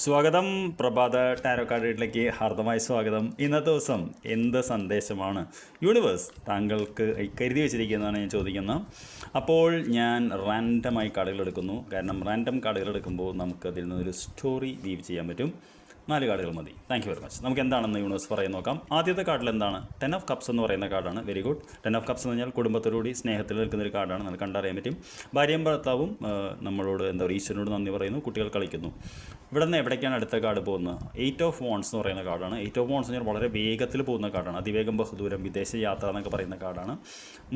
സ്വാഗതം. പ്രഭാത ടാരോ കാർഡിലേക്ക് ഹാർദമായ സ്വാഗതം. ഇന്നത്തെ ദിവസം എന്ത് സന്ദേശമാണ് യൂണിവേഴ്സ് താങ്കൾക്ക് കരുതി വെച്ചിരിക്കുന്നതാണ് ഞാൻ ചോദിക്കുന്നത്. അപ്പോൾ ഞാൻ റാൻഡമായി കാർഡുകൾ എടുക്കുന്നു. കാരണം റാൻഡം കാർഡുകൾ എടുക്കുമ്പോൾ നമുക്ക് അതിൽ നിന്നൊരു സ്റ്റോറി വീവ് ചെയ്യാൻ പറ്റും. 4 കാർഡുകൾ മതി. Thank you very much. നമുക്ക് എന്താണെന്ന് യൂണിവേഴ്സ് പറയാൻ നോക്കാം. ആദ്യത്തെ കാർഡിൽ എന്താണ്? 10 ഓഫ് കപ്സ് എന്ന് പറയുന്ന കാർഡാണ്. Very good. 10 ഓഫ് കപ്സ് എന്ന് പറഞ്ഞാൽ കുടുംബത്തോടുകൂടി സ്നേഹത്തിൽ നിൽക്കുന്ന ഒരു കാർഡാണ്. നമുക്ക് കണ്ടറിയാൻ പറ്റും. ഭാര്യയും ഭർത്താവും നമ്മളോട് ഈശ്വരനോട് നന്ദി പറയുന്നു. കുട്ടികൾ കളിക്കുന്നു. ഇവിടെ നിന്ന് എവിടേക്കാണ് അടുത്ത കാർഡ് പോകുന്നത്? 8 ഓഫ് വോൺസ് എന്ന് പറയുന്ന കാർഡാണ്. 8 ഓഫ് വോൺസ് എന്ന് പറഞ്ഞാൽ വളരെ വേഗത്തിൽ പോകുന്ന കാർഡാണ്. അതിവേഗം ബഹുദൂരം വിദേശ യാത്ര എന്നൊക്കെ പറയുന്ന കാർഡാണ്.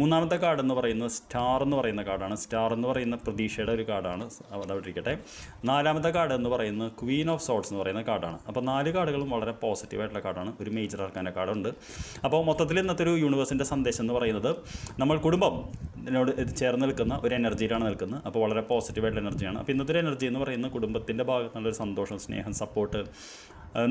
മൂന്നാമത്തെ കാർഡ് എന്ന് പറയുന്നത് സ്റ്റാർ എന്ന് പറയുന്ന കാർഡാണ്. സ്റ്റാർ എന്ന് പറയുന്ന പ്രതീക്ഷയുടെ ഒരു കാർഡാണ്. അവിടെ ഇരിക്കട്ടെ. നാലാമത്തെ കാർഡ് എന്ന് പറയുന്നത് ക്വീൻ ഓഫ് സോർട്സ് എന്ന് പറയുന്ന കാർഡാണ്. അപ്പോൾ 4 കാർഡുകളും വളരെ പോസിറ്റീവായിട്ടുള്ള കാർഡാണ്. ഒരു മേജർ ആർക്കാൻ്റെ കാർഡുണ്ട്. അപ്പോൾ മൊത്തത്തിൽ ഇന്നത്തെ ഒരു യൂണിവേഴ്സിൻ്റെ സന്ദേശം എന്ന് പറയുന്നത് നമ്മൾ കുടുംബം ഇതിനോട് ചേർന്ന് നിൽക്കുന്ന ഒരു എനർജിയിലാണ് നിൽക്കുന്നത്. അപ്പോൾ വളരെ പോസിറ്റീവായിട്ടുള്ള എനർജിയാണ്. അപ്പോൾ ഇന്നത്തെ ഒരു എനർജി എന്ന് പറയുന്നത് കുടുംബത്തിൻ്റെ ഭാഗത്തു നിന്നുള്ളൊരു സന്തോഷം, സ്നേഹം, സപ്പോർട്ട്,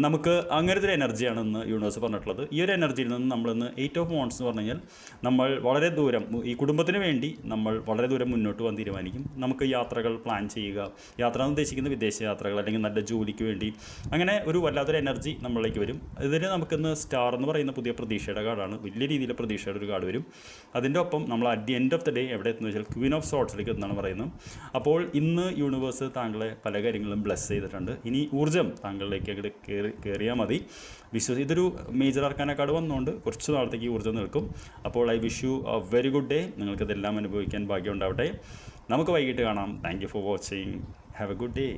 നമുക്ക് അങ്ങനത്തെ ഒരു എനർജിയാണ് ഇന്ന് യൂണിവേഴ്സ് പറഞ്ഞിട്ടുള്ളത്. ഈ ഒരു എനർജിയിൽ നിന്ന് നമ്മളിന്ന് 8 ഓഫ് വോൺസ് എന്ന് പറഞ്ഞു കഴിഞ്ഞാൽ നമ്മൾ വളരെ ദൂരം ഈ കുടുംബത്തിന് വേണ്ടി നമ്മൾ വളരെ ദൂരം മുന്നോട്ട് പോകാൻ തീരുമാനിക്കും. നമുക്ക് യാത്രകൾ പ്ലാൻ ചെയ്യുക. യാത്ര എന്ന് ഉദ്ദേശിക്കുന്നത് വിദേശ യാത്രകൾ അല്ലെങ്കിൽ നല്ല ജോലിക്ക് വേണ്ടി, അങ്ങനെ ഒരു വല്ലാത്തൊരു എനർജി നമ്മളിലേക്ക് വരും. ഇതിന് നമുക്കിന്ന് സ്റ്റാർ എന്ന് പറയുന്ന പുതിയ പ്രതീക്ഷയുടെ കാർഡാണ്. വലിയ രീതിയിൽ പ്രതീക്ഷയുടെ ഒരു കാർഡ് വരും. അതിൻ്റെ ഒപ്പം നമ്മൾ at the end of the day എവിടെ എത്തുന്നു വെച്ചാൽ ക്വീൻ ഓഫ് സോർട്സിലേക്ക് എത്തുന്നതാണ് പറയുന്നത്. അപ്പോൾ ഇന്ന് യൂണിവേഴ്സ് താങ്കളെ പല കാര്യങ്ങളും ബ്ലെസ് ചെയ്തിട്ടുണ്ട്. ഇനി ഊർജ്ജം താങ്കളിലേക്ക് കയറിയാൽ മതി. ഇതൊരു മേജർ ആർക്കാന കാർഡ് വന്നുകൊണ്ട് കുറച്ച് നാളത്തേക്ക് ഈ ഊർജ്ജം നിൽക്കും. അപ്പോൾ I wish you a very good day. നിങ്ങൾക്കിതെല്ലാം അനുഭവിക്കാൻ ഭാഗ്യം ഉണ്ടാവട്ടെ. നമുക്ക് വൈകിട്ട് കാണാം. Thank you for watching. Have a good day.